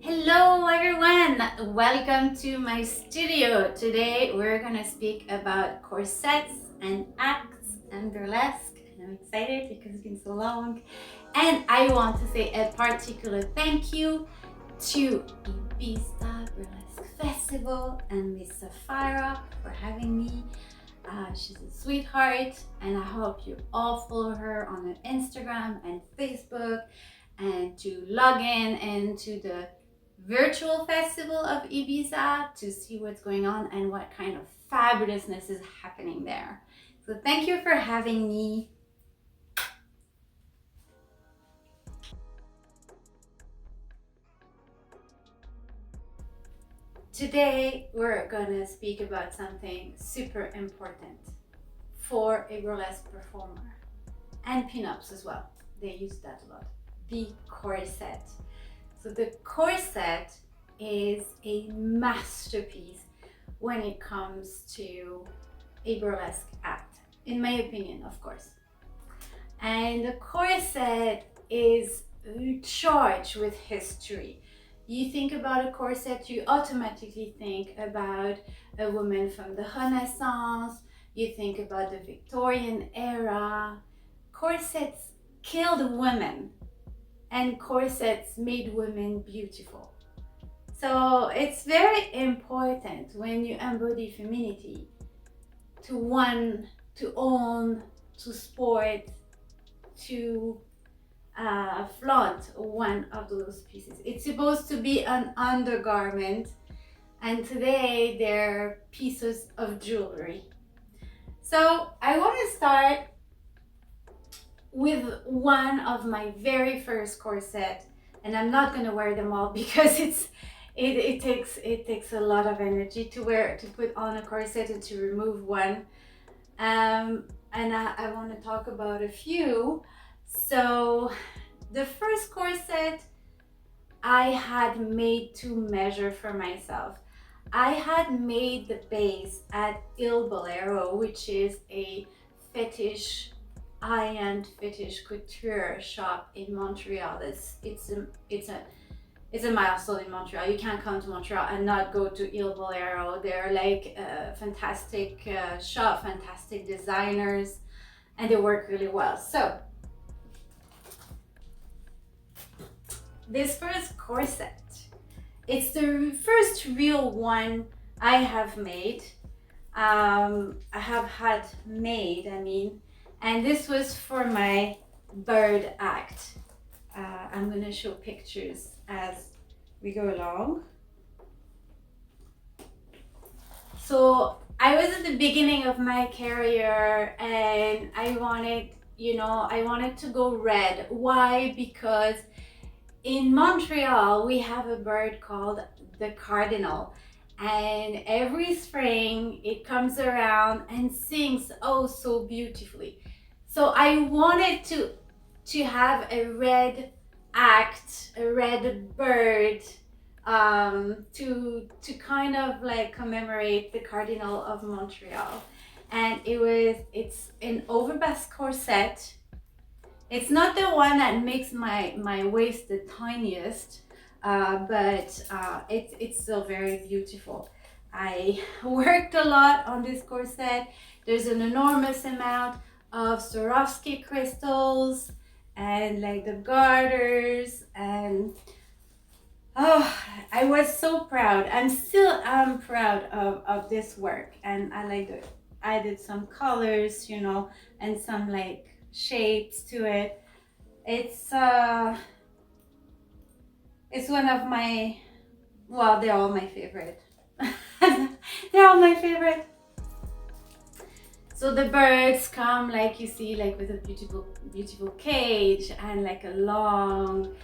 Hello everyone, welcome to my studio. Today we're gonna speak about corsets and acts and burlesque, and I'm excited because it's been so long. And I want to say a particular thank you to Ibiza Burlesque Festival and Miss Safira for having me. She's a sweetheart, and I hope you all follow her on her Instagram and Facebook, and to log in into the virtual festival of Ibiza to see what's going on and what kind of fabulousness is happening there. So thank you for having me. Today we're gonna speak about something super important for a burlesque performer and pinups as well. They use that a lot. The corset. So the corset is a masterpiece when it comes to a burlesque act, in my opinion, of course. And the corset is charged with history. You think about a corset, you automatically think about a woman from the Renaissance, you think about the Victorian era. Corsets killed women, and corsets made women beautiful. So it's very important when you embody femininity to own, to sport, to flaunt one of those pieces. It's supposed to be an undergarment, and today they're pieces of jewelry. So I want to start with one of my very first corset, and I'm not going to wear them all because it takes a lot of energy to put on a corset and to remove one. And I want to talk about a few. So the first corset I had made to measure for myself. I had made the base at Il Bolero, which is a fetish high-end fetish couture shop in Montreal. It's a milestone in Montreal. You can't come to Montreal and not go to Il Bolero. They're like a fantastic shop, fantastic designers, and they work really well. So this first corset, it's the first real one I have made. I have had made, and this was for my bird act. I'm gonna show pictures as we go along. So I was at the beginning of my career, and I wanted to go red. Why? Because in Montreal we have a bird called the cardinal, and every spring it comes around and sings oh so beautifully. So I wanted to have a red act, a red bird, to kind of like commemorate the Cardinal of Montreal. And it's an overbust corset. It's not the one that makes my waist the tiniest, but it's still very beautiful. I worked a lot on this corset. There's an enormous amount of Swarovski crystals and like the garters, and I was so proud. I'm still proud of this work, and I like it. I did some colors, and some like shapes to it. It's one of my, well, they're all my favorite. They're all my favorite. So the birds come, like you see, like with a beautiful cage and like a long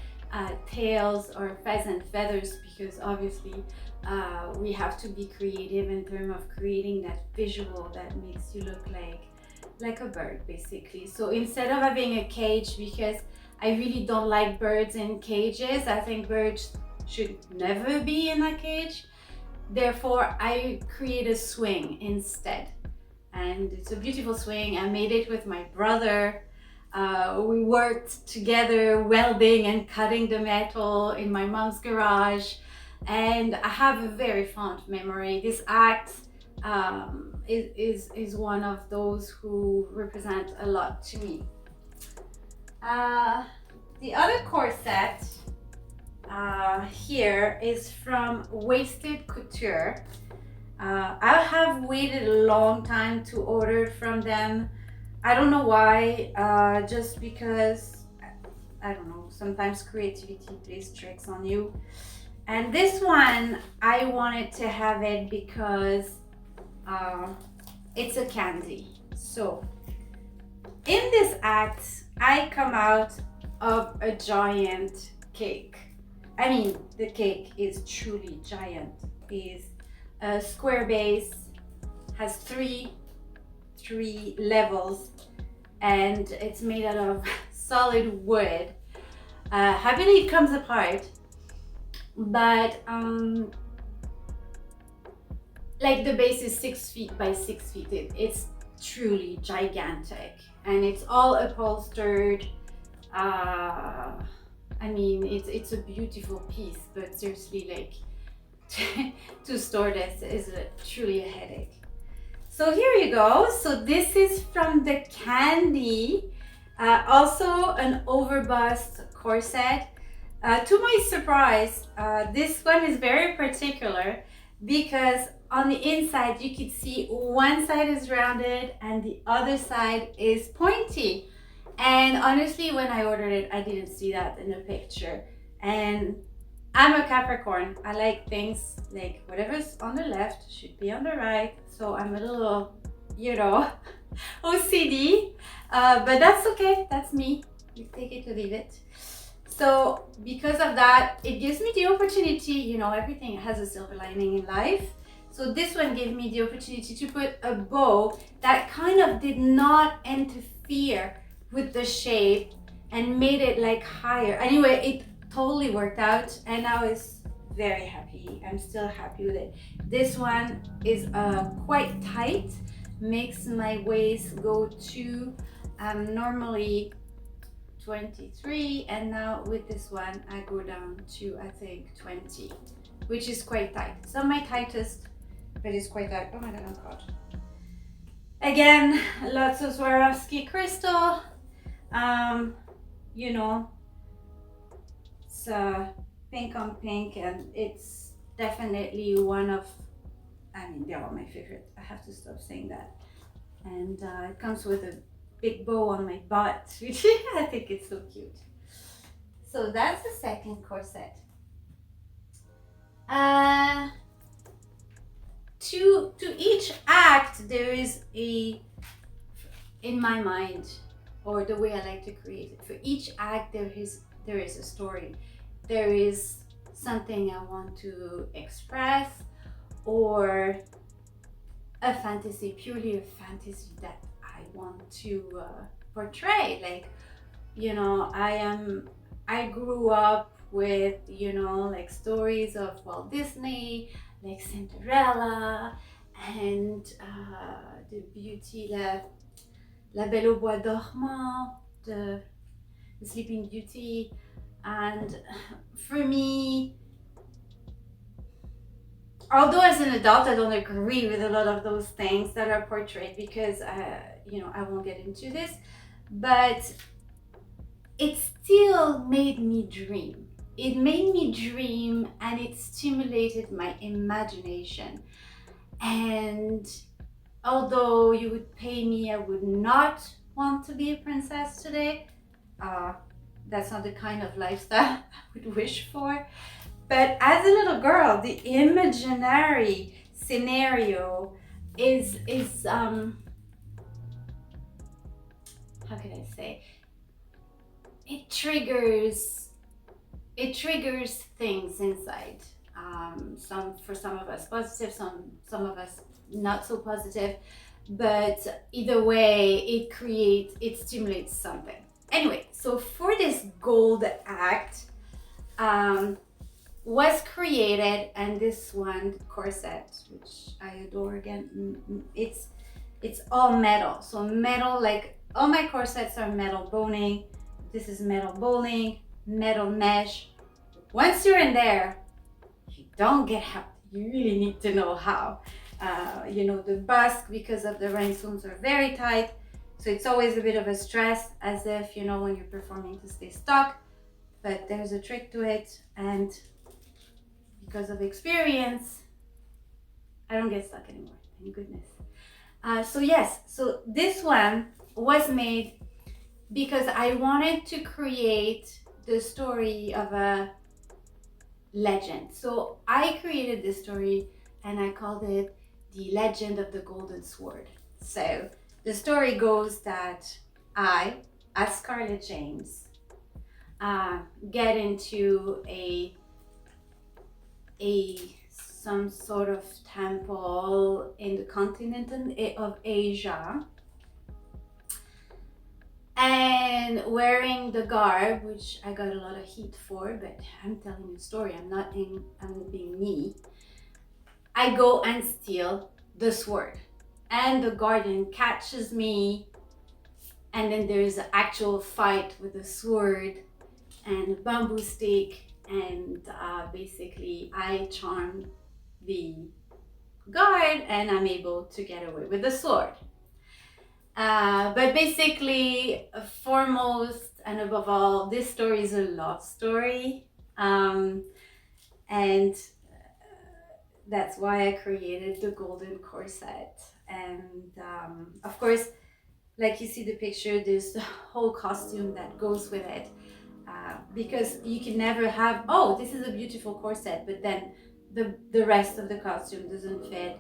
tails or pheasant feathers, because obviously we have to be creative in terms of creating that visual that makes you look like a bird, basically. So instead of having a cage, because I really don't like birds in cages, I think birds should never be in a cage. Therefore, I create a swing instead. And it's a beautiful swing. I made it with my brother. We worked together welding and cutting the metal in my mom's garage, and I have a very fond memory. This act is one of those who represent a lot to me. The other corset here is from Wasted Couture. I have waited a long time to order from them. I don't know why, just because, I don't know, sometimes creativity plays tricks on you. And this one, I wanted to have it because it's a candy. So, in this act, I come out of a giant cake. I mean, the cake is truly giant. It's a square base, has three levels, and it's made out of solid wood. Happily it comes apart, but like the base is 6 feet by 6 feet. It's truly gigantic, and it's all upholstered. I mean, it's a beautiful piece, but seriously, like to store this is truly a headache. So here you go. So this is from the candy, also an overbust corset. To my surprise, this one is very particular because on the inside you can see one side is rounded and the other side is pointy. And honestly, when I ordered it, I didn't see that in the picture. And I'm a Capricorn. I like things like whatever's on the left should be on the right. So I'm a little, you know, OCD, but that's okay. That's me. You take it or leave it. So because of that, it gives me the opportunity, you know, everything has a silver lining in life. So this one gave me the opportunity to put a bow that kind of did not interfere with the shape and made it like higher. Anyway, it totally worked out and I was very happy. I'm still happy with it. This one is quite tight, makes my waist go to normally 23, and now with this one I go down to I think 20, which is quite tight. It's not my tightest, but it's quite tight. Oh my god. Again, lots of Swarovski crystal. You know, it's pink on pink, and it's definitely one of, I mean, they're all my favorite. I have to stop saying that. And it comes with a big bow on my butt, which I think it's so cute. So that's the second corset. To each act, there is a, in my mind, or the way I like to create it, for each act there is a story. There is something I want to express, or a fantasy, purely a fantasy that I want to portray. Like, you know, I grew up with, you know, like stories of Walt Disney, like Cinderella and the beauty, La Belle au Bois Dormant, the Sleeping Beauty. And for me, although as an adult I don't agree with a lot of those things that are portrayed, because you know, I won't get into this, but it still made me dream. It made me dream, and it stimulated my imagination. And although you would pay me, I would not want to be a princess today. That's not the kind of lifestyle I would wish for. But as a little girl, the imaginary scenario is how can I say? It triggers things inside. For some of us positive, some of us not so positive, but either way, it stimulates something. Anyway, so for this gold act, was created, and this one corset, which I adore again, it's all metal. So metal, like all my corsets are metal boning. This is metal boning, metal mesh. Once you're in there, you don't get out. You really need to know how. You know, the burlesque, because of the rhinestones, are very tight. So it's always a bit of a stress, as if, you know, when you're performing to stay stuck. But there's a trick to it. And because of experience, I don't get stuck anymore. Thank goodness. So yes, so this one was made because I wanted to create the story of a legend. So I created this story and I called it The Legend of the Golden Sword. So the story goes that I, as Scarlett James, get into some sort of temple in the continent of Asia, and wearing the garb, which I got a lot of heat for, but I'm telling a story, I'm being me. I go and steal the sword, and the guardian catches me, and then there's an actual fight with a sword and a bamboo stick, and basically I charm the guard and I'm able to get away with the sword. But basically, foremost and above all, this story is a love story, and that's why I created the golden corset. And of course, like you see the picture, there's the whole costume that goes with it, because you can never have, oh, this is a beautiful corset, but then the rest of the costume doesn't fit,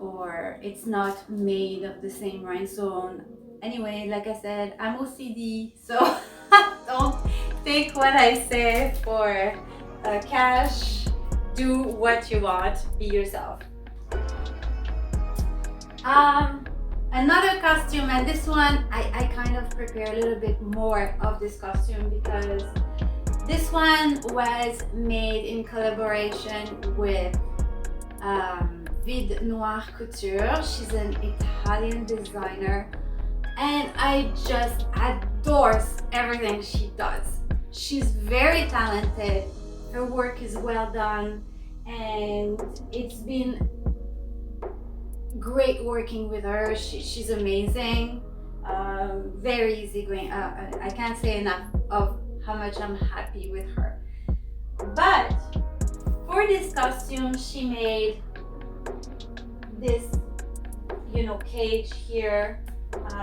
or it's not made of the same rhinestone. Anyway, like I said, I'm OCD, so don't take what I say for cash. Do what you want, be yourself. Another costume, and this one I kind of prepare a little bit more of this costume because this one was made in collaboration with Vide Noir Couture. She's an Italian designer and I just adore everything she does. She's very talented, her work is well done, and it's been great working with her. She's amazing, very easygoing. I can't say enough of how much I'm happy with her. But for this costume, she made this, you know, cage here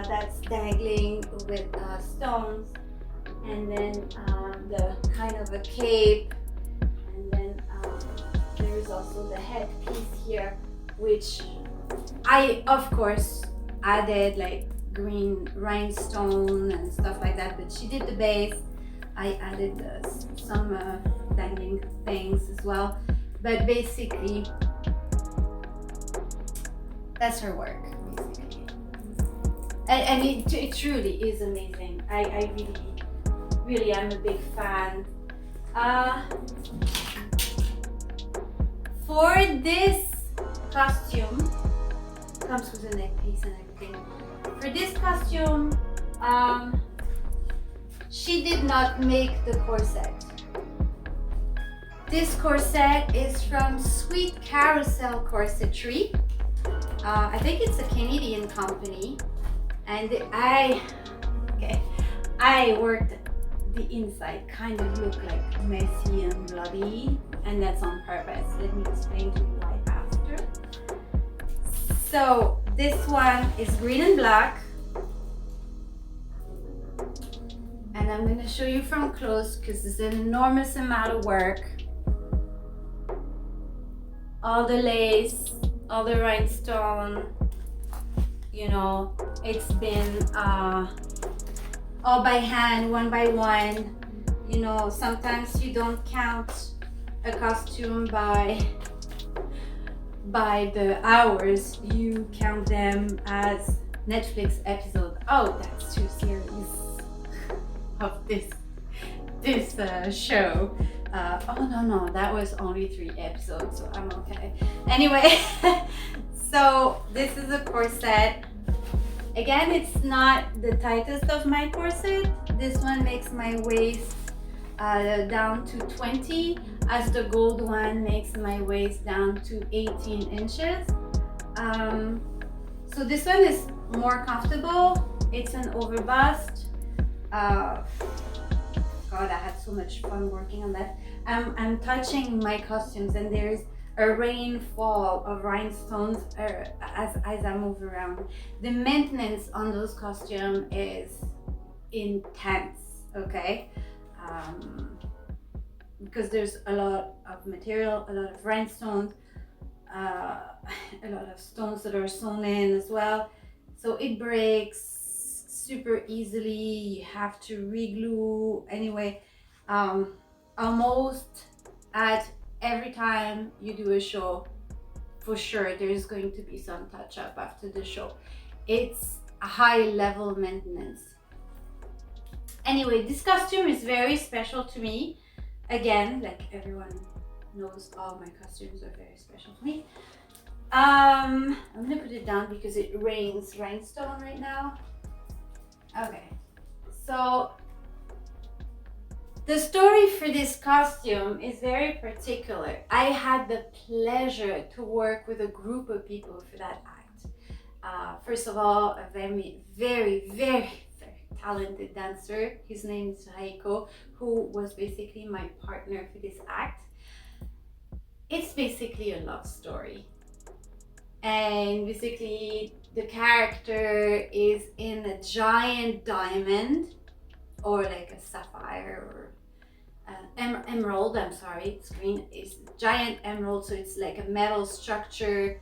that's dangling with stones, and then the kind of a cape, and then there's also the headpiece here, which I of course added like green rhinestone and stuff like that, but she did the base. I added some dangling things as well, but basically that's her work, basically. And it truly is amazing. I really am a big fan. For this costume, comes with a neck piece and everything. For this costume, she did not make the corset. This corset is from Sweet Carousel Corsetry. I think it's a Canadian company, and I worked the inside, kind of look like messy and bloody, and that's on purpose. Let me explain to you why after. So this one is green and black, and I'm going to show you from close because it's an enormous amount of work. All the lace, all the rhinestone, you know, it's been all by hand, one by one. You know, sometimes you don't count a costume by the hours, you count them as Netflix episode. Oh, that's 2 series of this show. Oh no, that was only 3 episodes, so I'm okay. Anyway, so this is a corset. Again, it's not the tightest of my corset. This one makes my waist down to 20, as the gold one makes my waist down to 18 inches. So this one is more comfortable. It's an overbust. God, I had so much fun working on that. I'm touching my costumes, and there's a rainfall of rhinestones as I move around. The maintenance on those costumes is intense, okay? Because there's a lot of material, a lot of rhinestones, a lot of stones that are sewn in as well. So it breaks super easily. You have to re-glue anyway. Almost at every time you do a show, for sure there's going to be some touch-up after the show. It's a high level maintenance. Anyway, this costume is very special to me. Again, like everyone knows, all my costumes are very special to me. I'm gonna put it down because it rains rhinestone right now. Okay, so the story for this costume is very particular. I had the pleasure to work with a group of people for that act. First of all, a very talented dancer. His name is Raiko, who was basically my partner for this act. It's basically a love story. And basically the character is in a giant diamond, or like a sapphire, or emerald, I'm sorry, it's green, it's giant emerald, so it's like a metal structure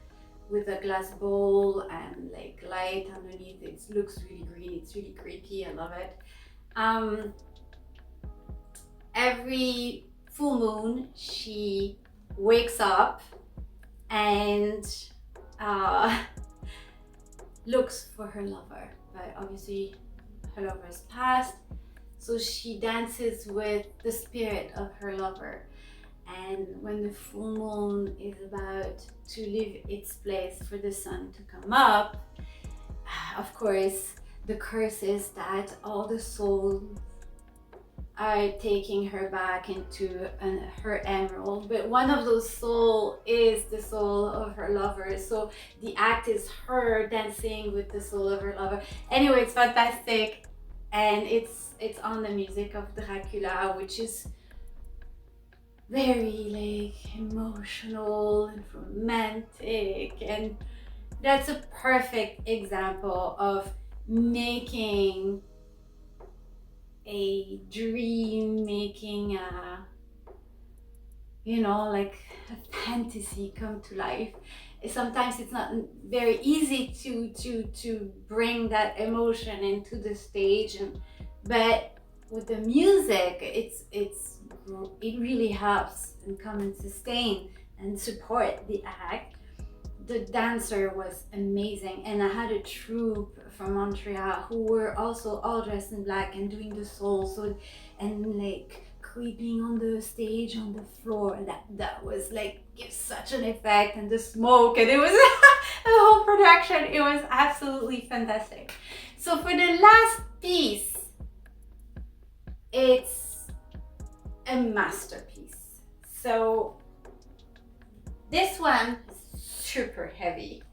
with a glass bowl and like light underneath. It looks really green, it's really creepy, I love it. Every full moon she wakes up and looks for her lover, but obviously her lover is passed, so she dances with the spirit of her lover. And when the full moon is about to leave its place for the sun to come up, of course the curse is that all the souls are taking her back into her emerald, but one of those souls is the soul of her lover. So the act is her dancing with the soul of her lover. Anyway, it's fantastic, and it's on the music of Dracula, which is very like emotional and romantic, and that's a perfect example of making a dream, making a, you know, like a fantasy come to life. Sometimes it's not very easy to bring that emotion into the stage, but with the music it really helps and come and sustain and support the act. The dancer was amazing, and I had a troupe from Montreal who were also all dressed in black and doing the soul, so, and like creeping on the stage, on the floor. That was like, gives such an effect, and the smoke, and it was the whole production, it was absolutely fantastic. So for the last piece, it's a masterpiece. So this one is super heavy.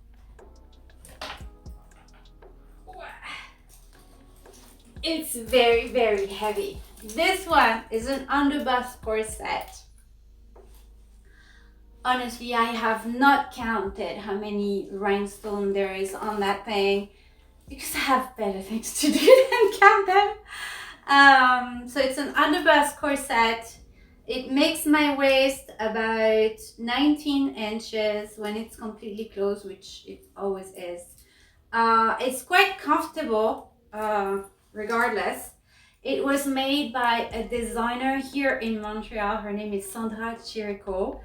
It's very heavy. This one is an underbust corset. Honestly, I have not counted how many rhinestones there is on that thing, because I have better things to do than count them. So it's an underbust corset. It makes my waist about 19 inches when it's completely closed, which it always is. It's quite comfortable, regardless. It was made by a designer here in Montreal. Her name is Sandra Chirico.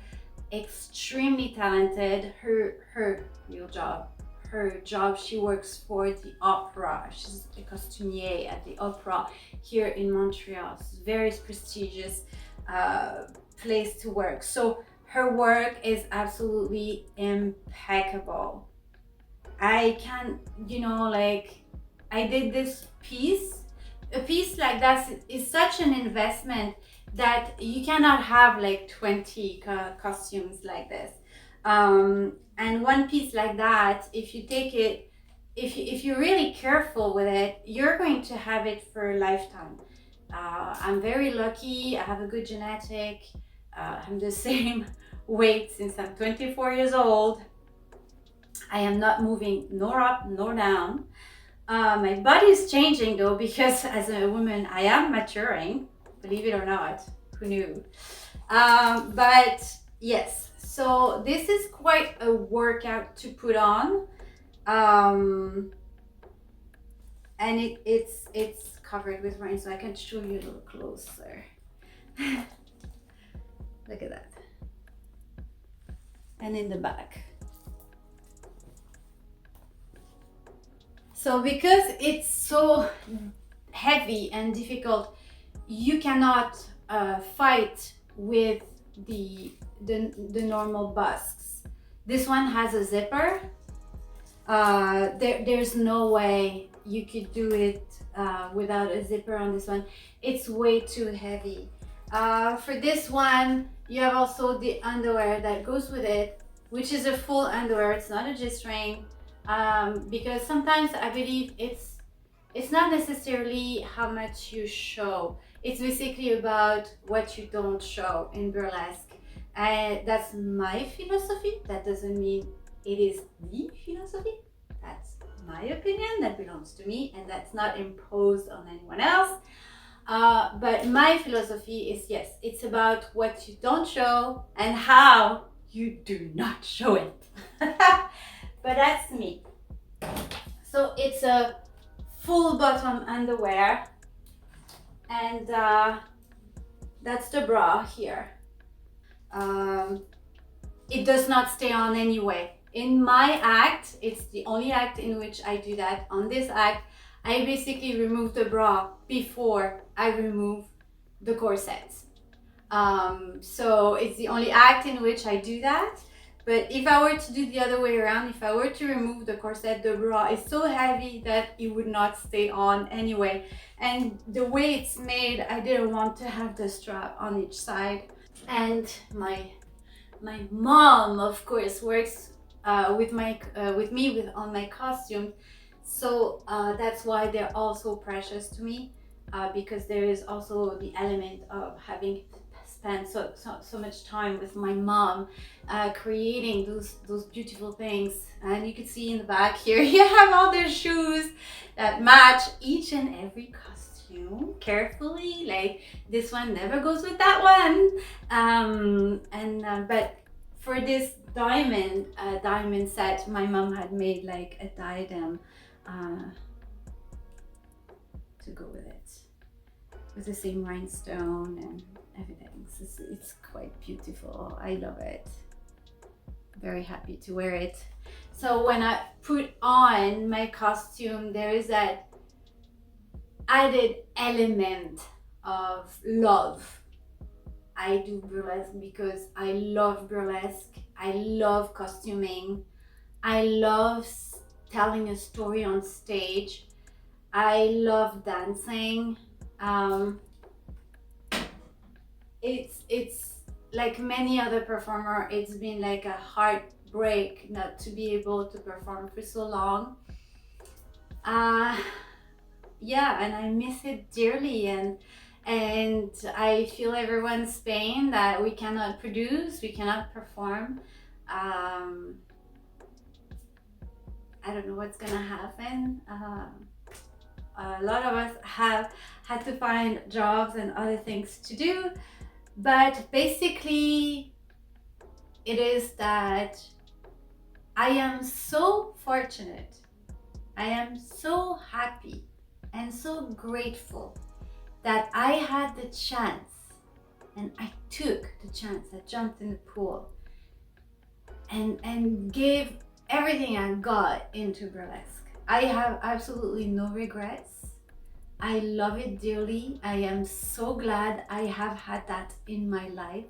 Extremely talented. Her real job, she works for the opera. She's a costumier at the opera here in Montreal. It's a very prestigious place to work. So her work is absolutely impeccable. I can't, you know, like, I did this piece. A piece like that is such an investment that you cannot have like 20 costumes like this. And one piece like that, if you take it, if you're really careful with it, you're going to have it for a lifetime. I'm very lucky. I have a good genetic. I'm the same weight since I'm 24 years old. I am not moving nor up nor down. My body is changing though, because as a woman I am maturing, believe it or not. Who knew? But yes, so this is quite a workout to put on. And it's covered with rain, so I can show you a little closer. Look at that. And in the back. So because it's so heavy and difficult, you cannot fight with the normal busks. This one has a zipper. There's no way you could do it without a zipper on this one. It's way too heavy. For this one, you have also the underwear that goes with it, which is a full underwear. It's not a G-string, because sometimes I believe it's not necessarily how much you show. It's basically about what you don't show in burlesque. And that's my philosophy. That doesn't mean it is the philosophy. That's my opinion. That belongs to me, and that's not imposed on anyone else. But my philosophy is, yes, it's about what you don't show and how you do not show it. But that's me. So it's a full bottom underwear, and that's the bra here. It does not stay on anyway. In my act, it's the only act in which I do that. On this act, I basically remove the bra before I remove the corsets. So it's the only act in which I do that. But if I were to do the other way around, if I were to remove the corset, the bra is so heavy that it would not stay on anyway. And the way it's made, I didn't want to have the strap on each side. And my mom, of course, works with me on my costumes, so that's why they're all so precious to me, because there is also the element of having spent so much time with my mom, creating those beautiful things. And you can see in the back here, you have all the shoes that match each and every costume carefully. Like this one never goes with that one. But for this diamond set, my mom had made like a diadem to go with it, with the same rhinestone and everything. So it's quite beautiful. I love it. Very happy to wear it. So when I put on my costume, there is that added element of love. I do burlesque because I love burlesque. I love costuming. I love telling a story on stage. I love dancing. It's like many other performer, it's been like a heartbreak not to be able to perform for so long. Yeah, and I miss it dearly, and I feel everyone's pain that we cannot produce, we cannot perform. I don't know what's gonna happen. A lot of us have had to find jobs and other things to do, but basically it is that I am so fortunate, I am so happy and so grateful that I had the chance, and I took the chance. I jumped in the pool and gave everything I got into burlesque. I have absolutely no regrets. I love it dearly. I am so glad I have had that in my life.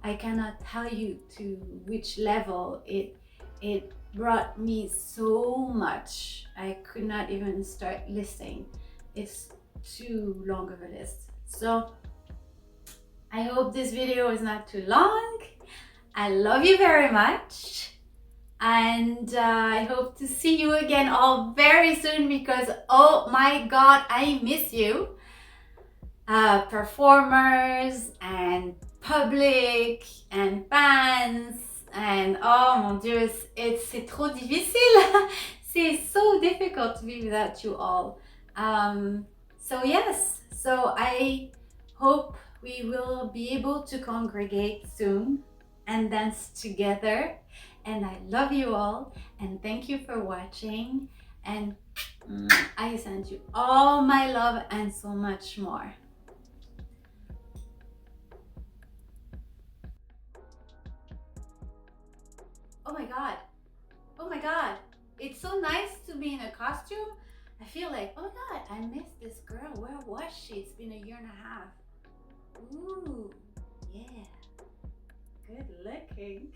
I cannot tell you to which level it brought me so much. I could not even start listing. It's too long of a list. So I hope this video is not too long. I love you very much. And I hope to see you again all very soon because oh my god, I miss you. Performers and public and fans and oh mon dieu, c'est trop difficile. C'est so difficult to be without you all. So yes, so I hope we will be able to congregate soon and dance together. And I love you all and thank you for watching, and I send you all my love and so much more. Oh my god, oh my god, it's so nice to be in a costume. I feel like, oh my god, I missed this girl. Where was she? It's been a year and a half. Ooh, yeah, good looking.